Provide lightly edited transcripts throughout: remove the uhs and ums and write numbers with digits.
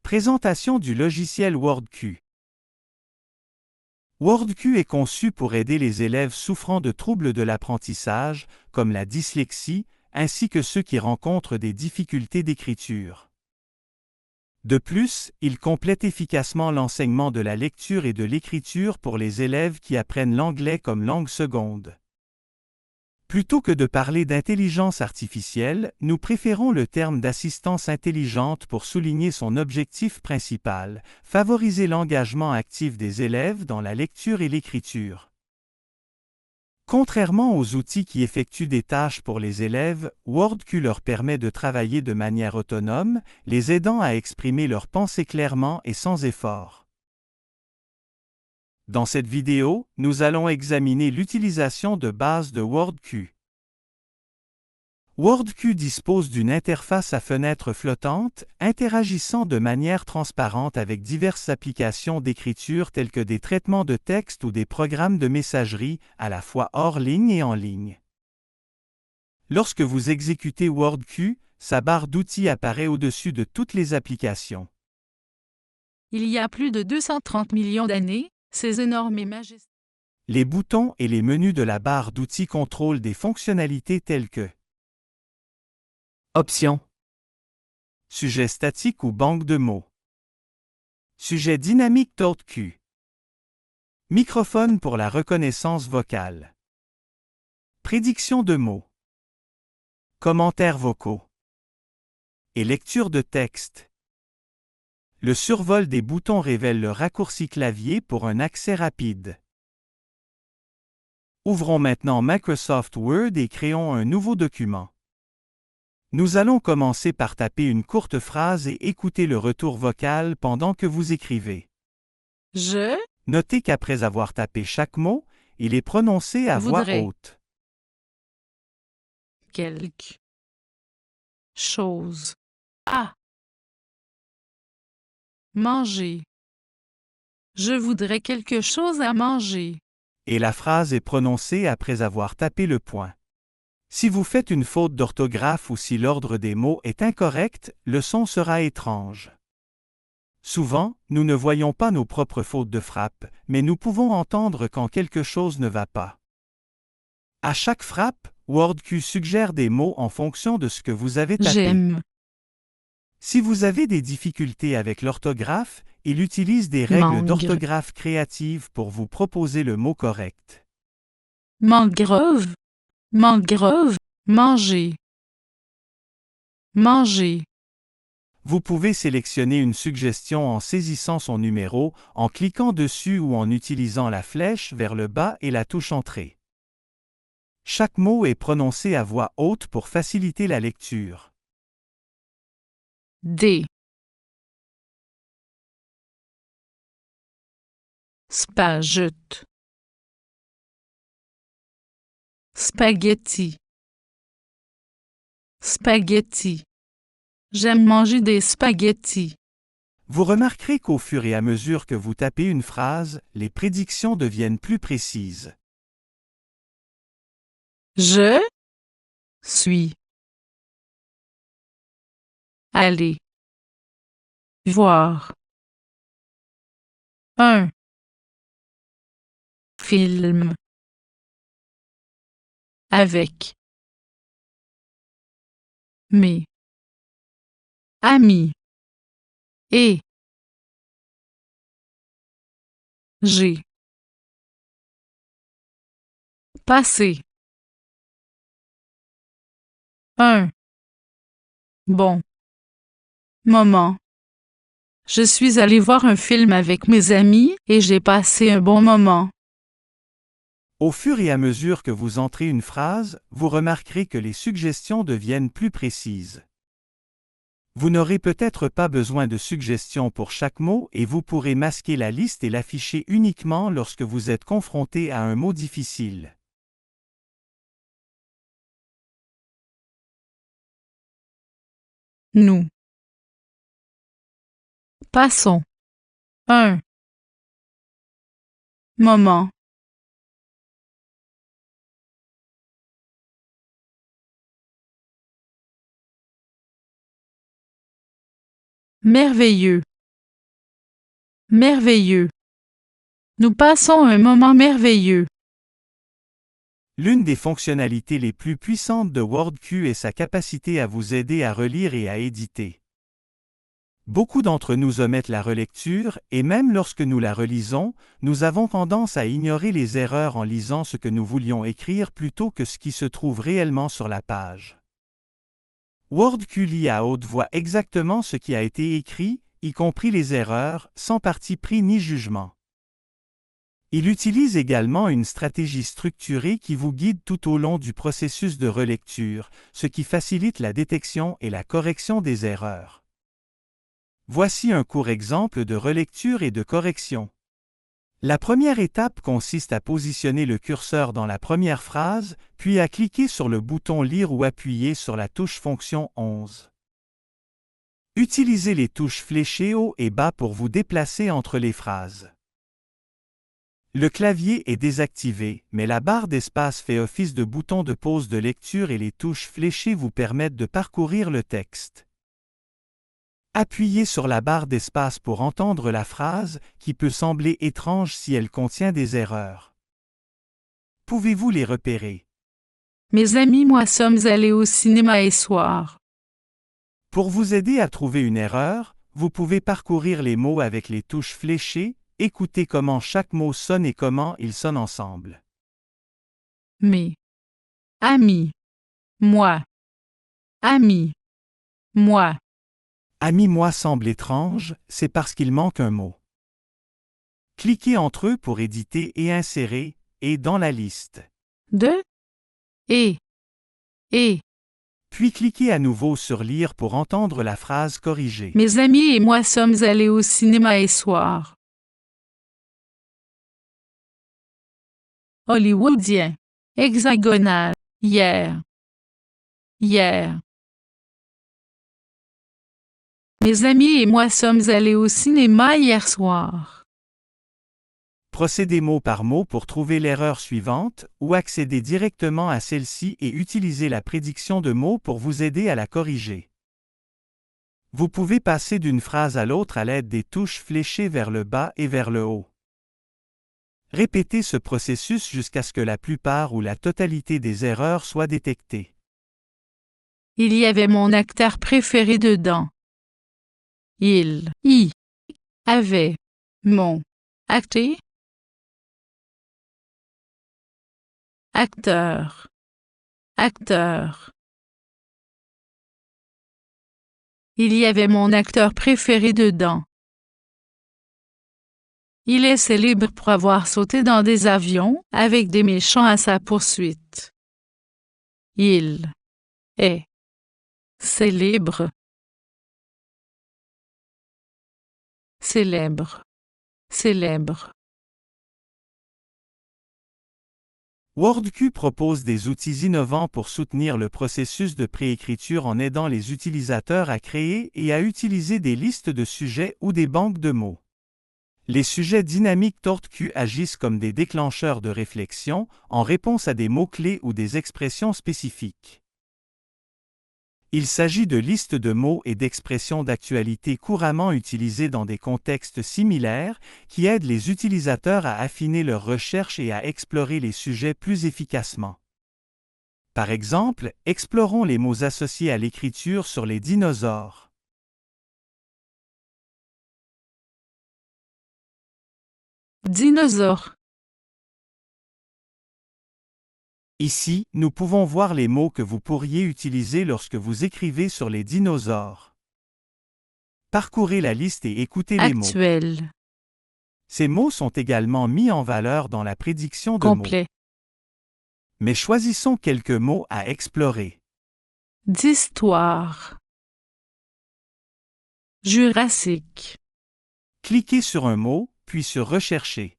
Présentation du logiciel WordQ. WordQ est conçu pour aider les élèves souffrant de troubles de l'apprentissage, comme la dyslexie, ainsi que ceux qui rencontrent des difficultés d'écriture. De plus, il complète efficacement l'enseignement de la lecture et de l'écriture pour les élèves qui apprennent l'anglais comme langue seconde. Plutôt que de parler d'intelligence artificielle, nous préférons le terme d'assistance intelligente pour souligner son objectif principal, favoriser l'engagement actif des élèves dans la lecture et l'écriture. Contrairement aux outils qui effectuent des tâches pour les élèves, WordQ leur permet de travailler de manière autonome, les aidant à exprimer leurs pensées clairement et sans effort. Dans cette vidéo, nous allons examiner l'utilisation de base de WordQ. WordQ dispose d'une interface à fenêtre flottante, interagissant de manière transparente avec diverses applications d'écriture telles que des traitements de texte ou des programmes de messagerie, à la fois hors ligne et en ligne. Lorsque vous exécutez WordQ, sa barre d'outils apparaît au-dessus de toutes les applications. Il y a plus de 230 millions d'années, ces énormes et majestueux. Les boutons et les menus de la barre d'outils contrôlent des fonctionnalités telles que Options, Sujet statique ou banque de mots, Sujet dynamique TalkQ, Microphone pour la reconnaissance vocale, Prédiction de mots, Commentaires vocaux et lecture de texte. Le survol des boutons révèle le raccourci clavier pour un accès rapide. Ouvrons maintenant Microsoft Word et créons un nouveau document. Nous allons commencer par taper une courte phrase et écouter le retour vocal pendant que vous écrivez. Je Notez qu'après avoir tapé chaque mot, il est prononcé à voix voudrais haute. quelque chose à manger. Je voudrais quelque chose à manger. Et la phrase est prononcée après avoir tapé le point. Si vous faites une faute d'orthographe ou si l'ordre des mots est incorrect, le son sera étrange. Souvent, nous ne voyons pas nos propres fautes de frappe, mais nous pouvons entendre quand quelque chose ne va pas. À chaque frappe, WordQ suggère des mots en fonction de ce que vous avez tapé. J'aime Si vous avez des difficultés avec l'orthographe, il utilise des règles Mangrove. d'orthographe créatives pour vous proposer le mot correct. mangrove, mangrove, manger, manger, Vous pouvez sélectionner une suggestion en saisissant son numéro, en cliquant dessus ou en utilisant la flèche vers le bas et la touche Entrée. Chaque mot est prononcé à voix haute pour faciliter la lecture. des, spaghette, spaghetti, spaghetti. J'aime manger des spaghettis. Vous remarquerez qu'au fur et à mesure que vous tapez une phrase, les prédictions deviennent plus précises. Je suis allé voir un film avec mes amis et j'ai passé un bon moment. Je suis allé voir un film avec mes amis et j'ai passé un bon moment. Au fur et à mesure que vous entrez une phrase, vous remarquerez que les suggestions deviennent plus précises. Vous n'aurez peut-être pas besoin de suggestions pour chaque mot et vous pourrez masquer la liste et l'afficher uniquement lorsque vous êtes confronté à un mot difficile. Nous passons un moment merveilleux Merveilleux. Nous passons un moment merveilleux. L'une des fonctionnalités les plus puissantes de WordQ est sa capacité à vous aider à relire et à éditer. Beaucoup d'entre nous omettent la relecture, et même lorsque nous la relisons, nous avons tendance à ignorer les erreurs en lisant ce que nous voulions écrire plutôt que ce qui se trouve réellement sur la page. WordQ lit à haute voix exactement ce qui a été écrit, y compris les erreurs, sans parti pris ni jugement. Il utilise également une stratégie structurée qui vous guide tout au long du processus de relecture, ce qui facilite la détection et la correction des erreurs. Voici un court exemple de relecture et de correction. La première étape consiste à positionner le curseur dans la première phrase, puis à cliquer sur le bouton Lire ou appuyer sur la touche Fonction 11. Utilisez les touches fléchées haut et bas pour vous déplacer entre les phrases. Le clavier est désactivé, mais la barre d'espace fait office de bouton de pause de lecture et les touches fléchées vous permettent de parcourir le texte. Appuyez sur la barre d'espace pour entendre la phrase, qui peut sembler étrange si elle contient des erreurs. Pouvez-vous les repérer? Mes amis, moi sommes allés au cinéma hier soir. Pour vous aider à trouver une erreur, vous pouvez parcourir les mots avec les touches fléchées, écoutez comment chaque mot sonne et comment ils sonnent ensemble. Mes amis, moi, ami, moi. Ami-moi semble étrange, c'est parce qu'il manque un mot. Cliquez entre eux pour éditer et insérer, et dans la liste. De et Puis cliquez à nouveau sur Lire pour entendre la phrase corrigée. Mes amis et moi sommes allés au cinéma hier soir. Hollywoodien. Hexagonal. Hier. Mes amis et moi sommes allés au cinéma hier soir. Procédez mot par mot pour trouver l'erreur suivante, ou accédez directement à celle-ci et utilisez la prédiction de mots pour vous aider à la corriger. Vous pouvez passer d'une phrase à l'autre à l'aide des touches fléchées vers le bas et vers le haut. Répétez ce processus jusqu'à ce que la plupart ou la totalité des erreurs soient détectées. Il y avait mon acteur préféré dedans. Il y avait mon acteur. Il y avait mon acteur préféré dedans. Il est célèbre pour avoir sauté dans des avions avec des méchants à sa poursuite. Il est célèbre. WordQ propose des outils innovants pour soutenir le processus de préécriture en aidant les utilisateurs à créer et à utiliser des listes de sujets ou des banques de mots. Les sujets dynamiques WordQ agissent comme des déclencheurs de réflexion en réponse à des mots-clés ou des expressions spécifiques. Il s'agit de listes de mots et d'expressions d'actualité couramment utilisées dans des contextes similaires qui aident les utilisateurs à affiner leurs recherches et à explorer les sujets plus efficacement. Par exemple, explorons les mots associés à l'écriture sur les dinosaures. Dinosaure. Ici, nous pouvons voir les mots que vous pourriez utiliser lorsque vous écrivez sur les dinosaures. Parcourez la liste et écoutez les mots. Actuel. Ces mots sont également mis en valeur dans la prédiction de Complet. mots. Mais choisissons quelques mots à explorer. D'histoire. Jurassique. Cliquez sur un mot, puis sur Rechercher.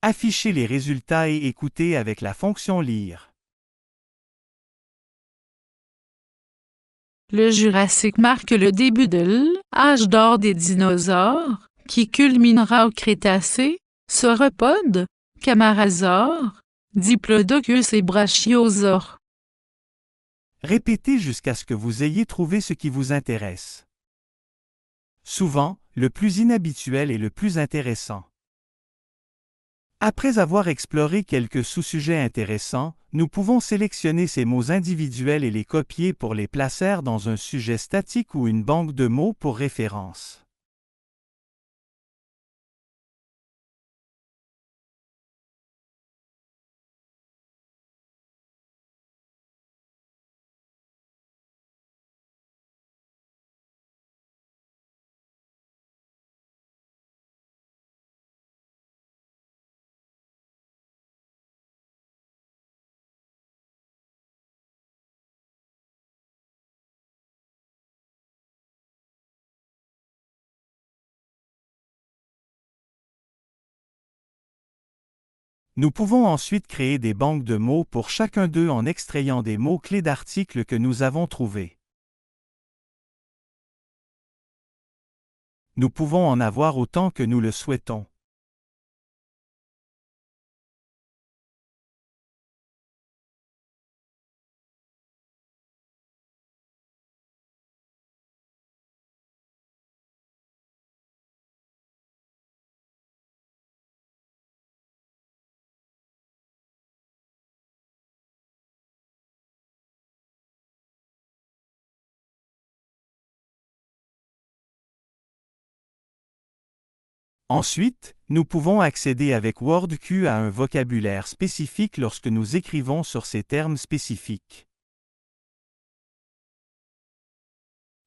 Affichez les résultats et écoutez avec la fonction Lire. Le Jurassique marque le début de l'âge d'or des dinosaures, qui culminera au Crétacé, sauropodes, camarasaures, Diplodocus et Brachiosaure. Répétez jusqu'à ce que vous ayez trouvé ce qui vous intéresse. Souvent, le plus inhabituel est le plus intéressant. Après avoir exploré quelques sous-sujets intéressants, nous pouvons sélectionner ces mots individuels et les copier pour les placer dans un sujet statique ou une banque de mots pour référence. Nous pouvons ensuite créer des banques de mots pour chacun d'eux en extrayant des mots-clés d'articles que nous avons trouvés. Nous pouvons en avoir autant que nous le souhaitons. Ensuite, nous pouvons accéder avec WordQ à un vocabulaire spécifique lorsque nous écrivons sur ces termes spécifiques.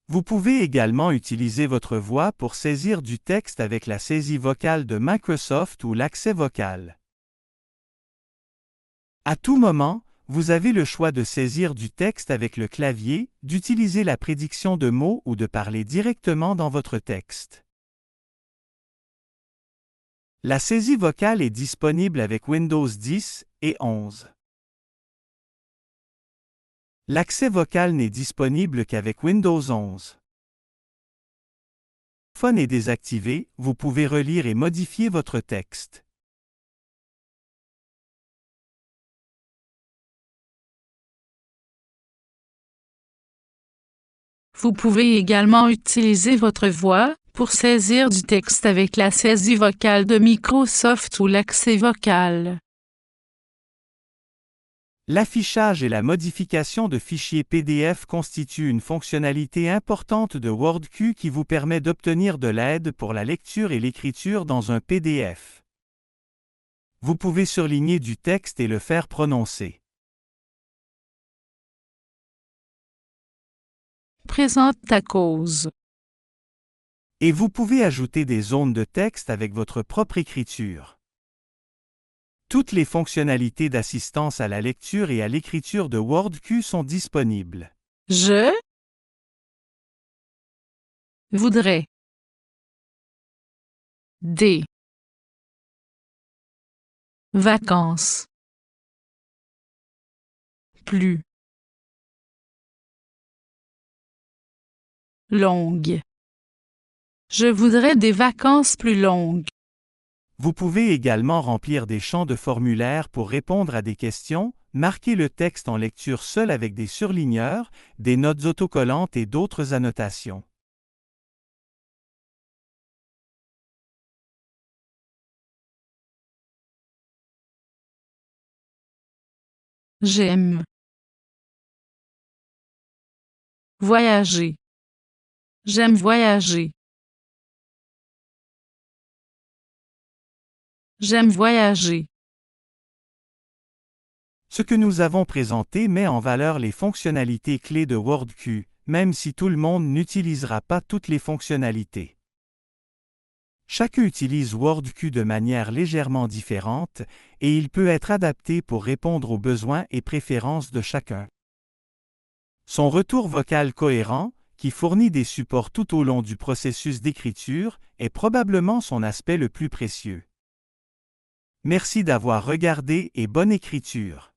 Vous pouvez également utiliser votre voix pour saisir du texte avec la saisie vocale de Microsoft ou l'accès vocal. À tout moment, vous avez le choix de saisir du texte avec le clavier, d'utiliser la prédiction de mots ou de parler directement dans votre texte. La saisie vocale est disponible avec Windows 10 et 11. L'accès vocal n'est disponible qu'avec Windows 11. Si le téléphone est désactivé, vous pouvez relire et modifier votre texte. Vous pouvez également utiliser votre voix pour saisir du texte avec la saisie vocale de Microsoft ou l'accès vocal. L'affichage et la modification de fichiers PDF constituent une fonctionnalité importante de WordQ qui vous permet d'obtenir de l'aide pour la lecture et l'écriture dans un PDF. Vous pouvez surligner du texte et le faire prononcer. Présente ta cause. Et vous pouvez ajouter des zones de texte avec votre propre écriture. Toutes les fonctionnalités d'assistance à la lecture et à l'écriture de WordQ sont disponibles. Je voudrais des vacances plus longues. Je voudrais des vacances plus longues. Vous pouvez également remplir des champs de formulaire pour répondre à des questions, marquer le texte en lecture seule avec des surligneurs, des notes autocollantes et d'autres annotations. J'aime voyager. J'aime voyager. J'aime voyager. Ce que nous avons présenté met en valeur les fonctionnalités clés de WordQ, même si tout le monde n'utilisera pas toutes les fonctionnalités. Chacun utilise WordQ de manière légèrement différente et il peut être adapté pour répondre aux besoins et préférences de chacun. Son retour vocal cohérent, qui fournit des supports tout au long du processus d'écriture, est probablement son aspect le plus précieux. Merci d'avoir regardé et bonne écriture.